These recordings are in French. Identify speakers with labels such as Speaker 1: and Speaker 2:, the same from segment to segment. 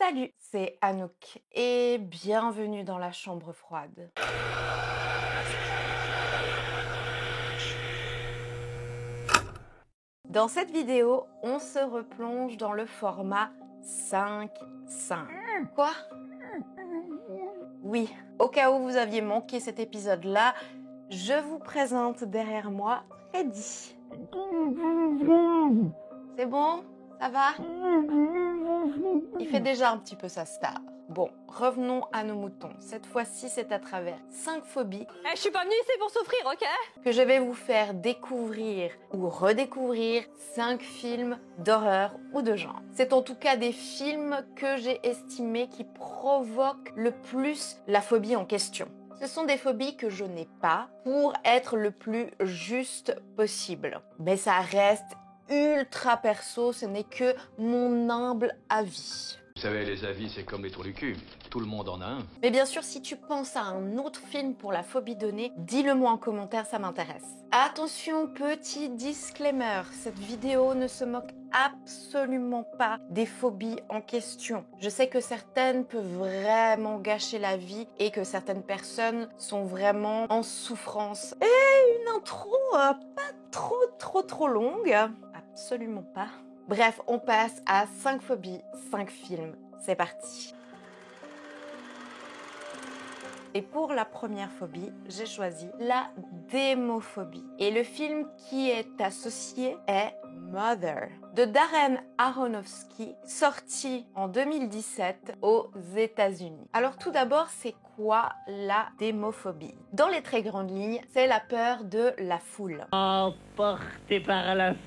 Speaker 1: Salut, c'est Anouk et bienvenue dans la chambre froide. Dans cette vidéo, on se replonge dans le format 5-5. Quoi? Oui, au cas où vous aviez manqué cet épisode-là, je vous présente derrière moi Freddy. C'est bon? Ça va? Il fait déjà un petit peu sa star. Bon, revenons à nos moutons. Cette fois-ci, c'est à travers 5 phobies
Speaker 2: Je suis pas venue ici pour souffrir, ok?
Speaker 1: que je vais vous faire découvrir ou redécouvrir 5 films d'horreur ou de genre. C'est en tout cas des films que j'ai estimés qui provoquent le plus la phobie en question. Ce sont des phobies que je n'ai pas pour être le plus juste possible. Mais ça reste ultra perso, ce n'est que mon humble avis.
Speaker 3: Vous savez, les avis, c'est comme les trous du cul. Tout le monde en a un.
Speaker 1: Mais bien sûr, si tu penses à un autre film pour la phobie donnée, dis-le moi en commentaire, ça m'intéresse. Attention, petit disclaimer, cette vidéo ne se moque absolument pas des phobies en question. Je sais que certaines peuvent vraiment gâcher la vie et que certaines personnes sont vraiment en souffrance. Et une intro pas trop longue, absolument pas. Bref, on passe à 5 phobies, 5 films. C'est parti. Et pour la première phobie, j'ai choisi la démophobie. Et le film qui est associé est Mother de Darren Aronofsky, sorti en 2017 aux États-Unis. Alors tout d'abord, c'est quoi la démophobie? Dans les très grandes lignes, c'est la peur de la foule.
Speaker 4: Emporté par la foule.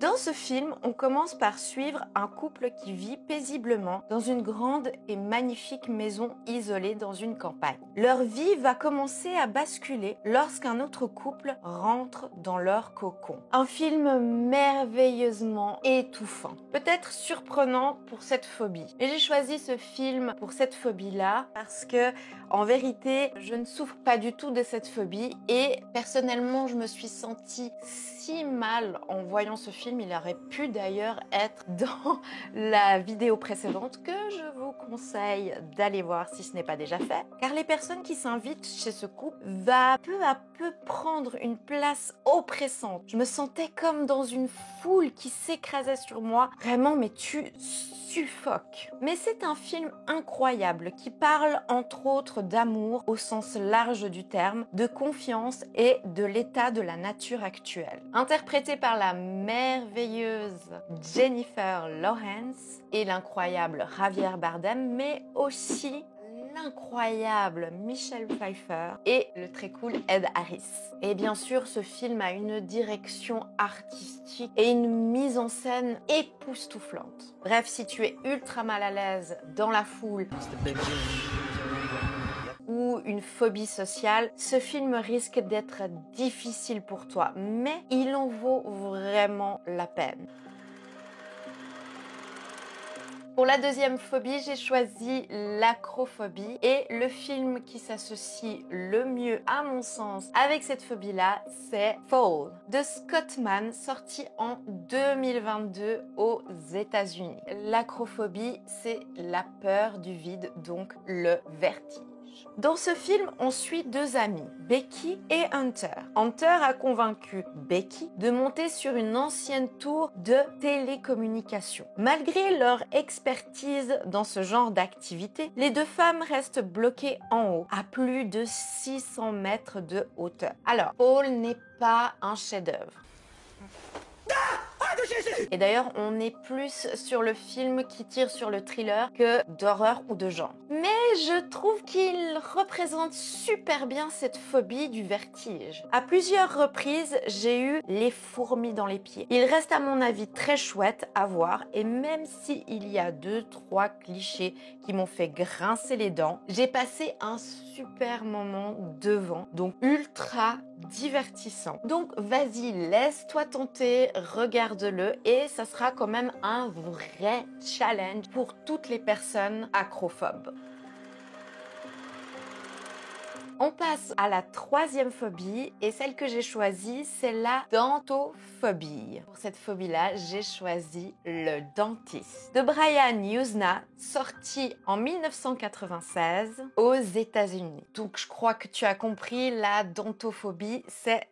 Speaker 1: Dans ce film, on commence par suivre un couple qui vit paisiblement dans une grande et magnifique maison isolée dans une campagne. Leur vie va commencer à basculer lorsqu'un autre couple rentre dans leur cocon. Un film merveilleusement étouffant, peut-être surprenant pour cette phobie. Et j'ai choisi ce film pour cette phobie-là parce que, en vérité, je ne souffre pas du tout de cette phobie et personnellement, je me suis sentie si mal en voyant ce film. Il aurait pu d'ailleurs être dans la vidéo précédente que je vous conseille d'aller voir si ce n'est pas déjà fait. Car les personnes qui s'invitent chez ce couple va peu à peu prendre une place oppressante. Je me sentais comme dans une foule qui s'écrasait sur moi. Vraiment, mais tu suffoques. Mais c'est un film incroyable qui parle entre autres d'amour au sens large du terme, de confiance et de l'état de la nature actuelle. Interprété par la merveilleuse Jennifer Lawrence et l'incroyable Javier Bardem, mais aussi l'incroyable Michelle Pfeiffer et le très cool Ed Harris. Et bien sûr, ce film a une direction artistique et une mise en scène époustouflante. Bref, si tu es ultra mal à l'aise dans la foule ou une phobie sociale, ce film risque d'être difficile pour toi, mais il en vaut vraiment la peine. Pour la deuxième phobie, j'ai choisi l'acrophobie et le film qui s'associe le mieux à mon sens avec cette phobie-là, c'est Fall de Scott Mann, sorti en 2022 aux États-Unis. L'acrophobie, c'est la peur du vide, donc le vertige. Dans ce film, on suit deux amis, Becky et Hunter. Hunter a convaincu Becky de monter sur une ancienne tour de télécommunication. Malgré leur expertise dans ce genre d'activité, les deux femmes restent bloquées en haut, à plus de 600 mètres de hauteur. Alors, Paul n'est pas un chef-d'œuvre. Et d'ailleurs, on est plus sur le film qui tire sur le thriller que d'horreur ou de genre. Mais je trouve qu'il représente super bien cette phobie du vertige. À plusieurs reprises, j'ai eu les fourmis dans les pieds. Il reste à mon avis très chouette à voir et même s'il y a 2-3 clichés qui m'ont fait grincer les dents, j'ai passé un super moment devant, donc ultra divertissant. Donc vas-y, laisse-toi tenter, regarde-le et ça sera quand même un vrai challenge pour toutes les personnes acrophobes. On passe à la troisième phobie et celle que j'ai choisie, c'est la dentophobie. Pour cette phobie-là, j'ai choisi le dentiste de Brian Yuzna, sorti en 1996 aux États-Unis. Donc je crois que tu as compris, la dentophobie, c'est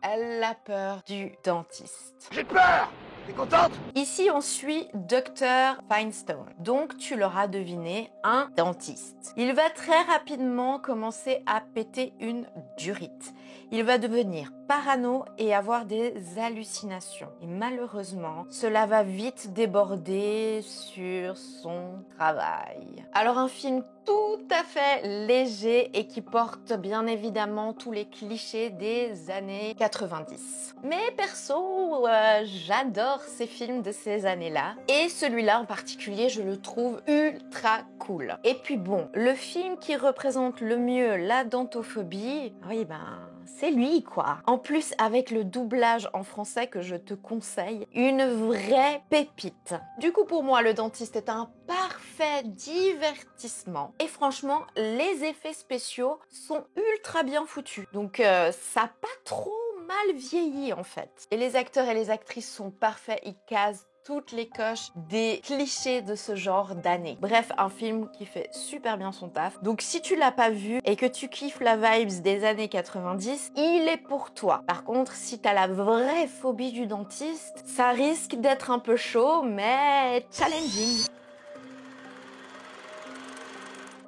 Speaker 1: la peur du dentiste.
Speaker 5: J'ai peur! T'es contente?
Speaker 1: Ici, on suit Dr. Finestone. Donc, tu l'auras deviné, un dentiste. Il va très rapidement commencer à péter une durite. Il va devenir parano et avoir des hallucinations. Et malheureusement, cela va vite déborder sur son travail. Alors, un film tout à fait léger et qui porte bien évidemment tous les clichés des années 90. Mais perso, j'adore ces films de ces années-là. Et celui-là en particulier, je le trouve ultra cool. Et puis bon, le film qui représente le mieux la dentophobie, oui c'est lui quoi. En plus avec le doublage en français que je te conseille, une vraie pépite. Du coup pour moi le dentiste est un parfait divertissement. Et franchement les effets spéciaux sont ultra bien foutus. Donc ça n'a pas trop mal vieilli en fait. Et les acteurs et les actrices sont parfaits, ils casent toutes les coches des clichés de ce genre d'année. Bref, un film qui fait super bien son taf. Donc si tu l'as pas vu et que tu kiffes la vibes des années 90, il est pour toi. Par contre, si t'as la vraie phobie du dentiste, ça risque d'être un peu chaud, mais challenging.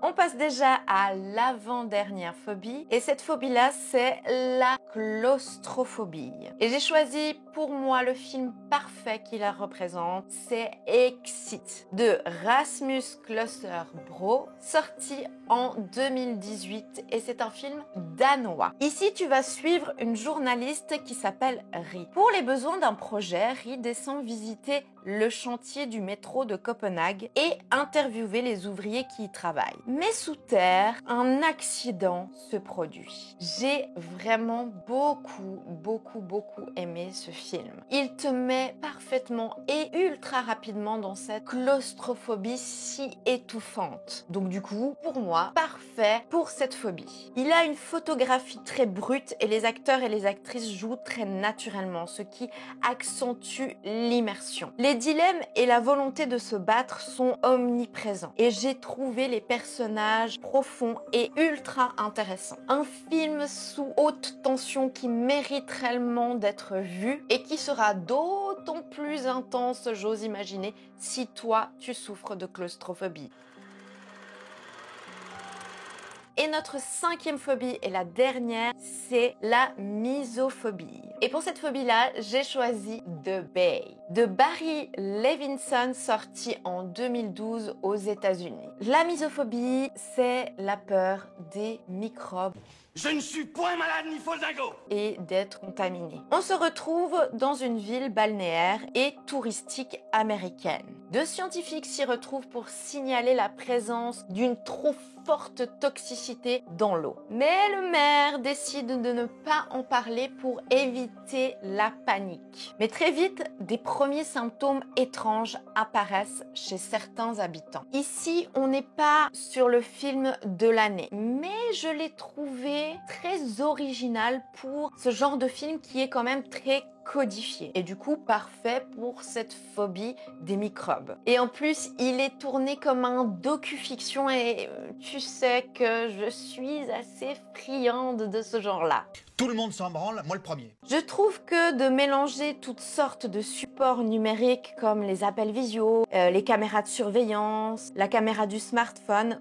Speaker 1: On passe déjà à l'avant-dernière phobie. Et cette phobie-là, c'est la claustrophobie. Et j'ai choisi pour moi le film parfait qui la représente. C'est Exit de Rasmus Kloster-Bro, sorti en 2018. Et c'est un film danois. Ici, tu vas suivre une journaliste qui s'appelle Ri. Pour les besoins d'un projet, Ri descend visiter le chantier du métro de Copenhague et interviewer les ouvriers qui y travaillent. Mais sous terre, un accident se produit. J'ai vraiment beaucoup aimé ce film. Il te met parfaitement et ultra rapidement dans cette claustrophobie si étouffante. Donc du coup, pour moi, parfait pour cette phobie. Il a une photographie très brute et les acteurs et les actrices jouent très naturellement, ce qui accentue l'immersion. Les dilemmes et la volonté de se battre sont omniprésents et j'ai trouvé les personnages profonds et ultra intéressants. Un film sous haute tension qui mérite réellement d'être vu et qui sera d'autant plus intense, j'ose imaginer, si toi tu souffres de claustrophobie. Et notre cinquième phobie et la dernière, c'est la misophobie. Et pour cette phobie-là, j'ai choisi The Bay de Barry Levinson, sorti en 2012 aux États-Unis. La misophobie, c'est la peur des microbes.
Speaker 5: Je ne suis point malade ni folle dingo!
Speaker 1: Et d'être contaminé. On se retrouve dans une ville balnéaire et touristique américaine. Deux scientifiques s'y retrouvent pour signaler la présence d'une trop forte toxicité dans l'eau. Mais le maire décide de ne pas en parler pour éviter la panique. Mais très vite, des premiers symptômes étranges apparaissent chez certains habitants. Ici, on n'est pas sur le film de l'année, mais je l'ai trouvé très original pour ce genre de film qui est quand même très codifié et du coup parfait pour cette phobie des microbes. Et en plus, il est tourné comme un docu-fiction et tu sais que je suis assez friande de ce genre-là.
Speaker 6: Tout le monde s'en branle, moi le premier.
Speaker 1: Je trouve que de mélanger toutes sortes de supports numériques comme les appels visio, les caméras de surveillance, la caméra du smartphone,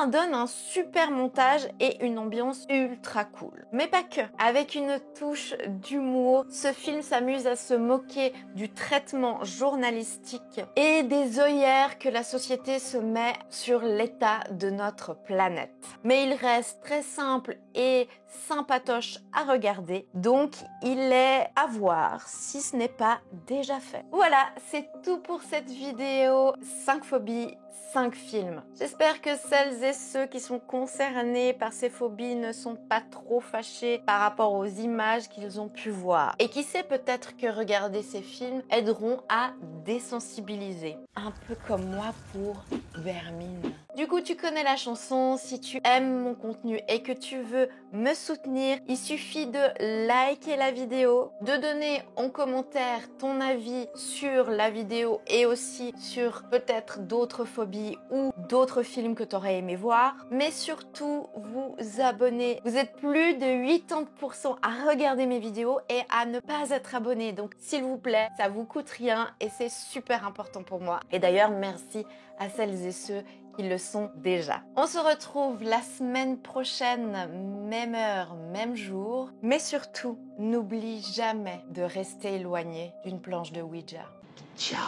Speaker 1: donne un super montage et une ambiance ultra cool. Mais pas que. Avec une touche d'humour, ce film s'amuse à se moquer du traitement journalistique et des œillères que la société se met sur l'état de notre planète. Mais il reste très simple et sympatoche à regarder, donc il est à voir si ce n'est pas déjà fait. Voilà, c'est tout pour cette vidéo 5 phobies, 5 films. J'espère que celles et ceux qui sont concernés par ces phobies ne sont pas trop fâchés par rapport aux images qu'ils ont pu voir. Et qui sait, peut-être que regarder ces films aideront à désensibiliser. Un peu comme moi pour Vermine. Du coup, tu connais la chanson. Si tu aimes mon contenu et que tu veux me soutenir, il suffit de liker la vidéo, de donner en commentaire ton avis sur la vidéo et aussi sur peut-être d'autres phobies ou d'autres films que tu aurais aimé voir. Mais surtout, vous abonner. Vous êtes plus de 80% à regarder mes vidéos et à ne pas être abonné. Donc, s'il vous plaît, ça vous coûte rien et c'est super important pour moi. Et d'ailleurs, merci à celles et ceux qui le sont déjà. On se retrouve la semaine prochaine, même heure, même jour. Mais surtout, n'oublie jamais de rester éloigné d'une planche de Ouija. Ciao.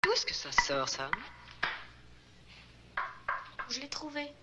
Speaker 7: Où est-ce que ça sort, ça? Je l'ai trouvé.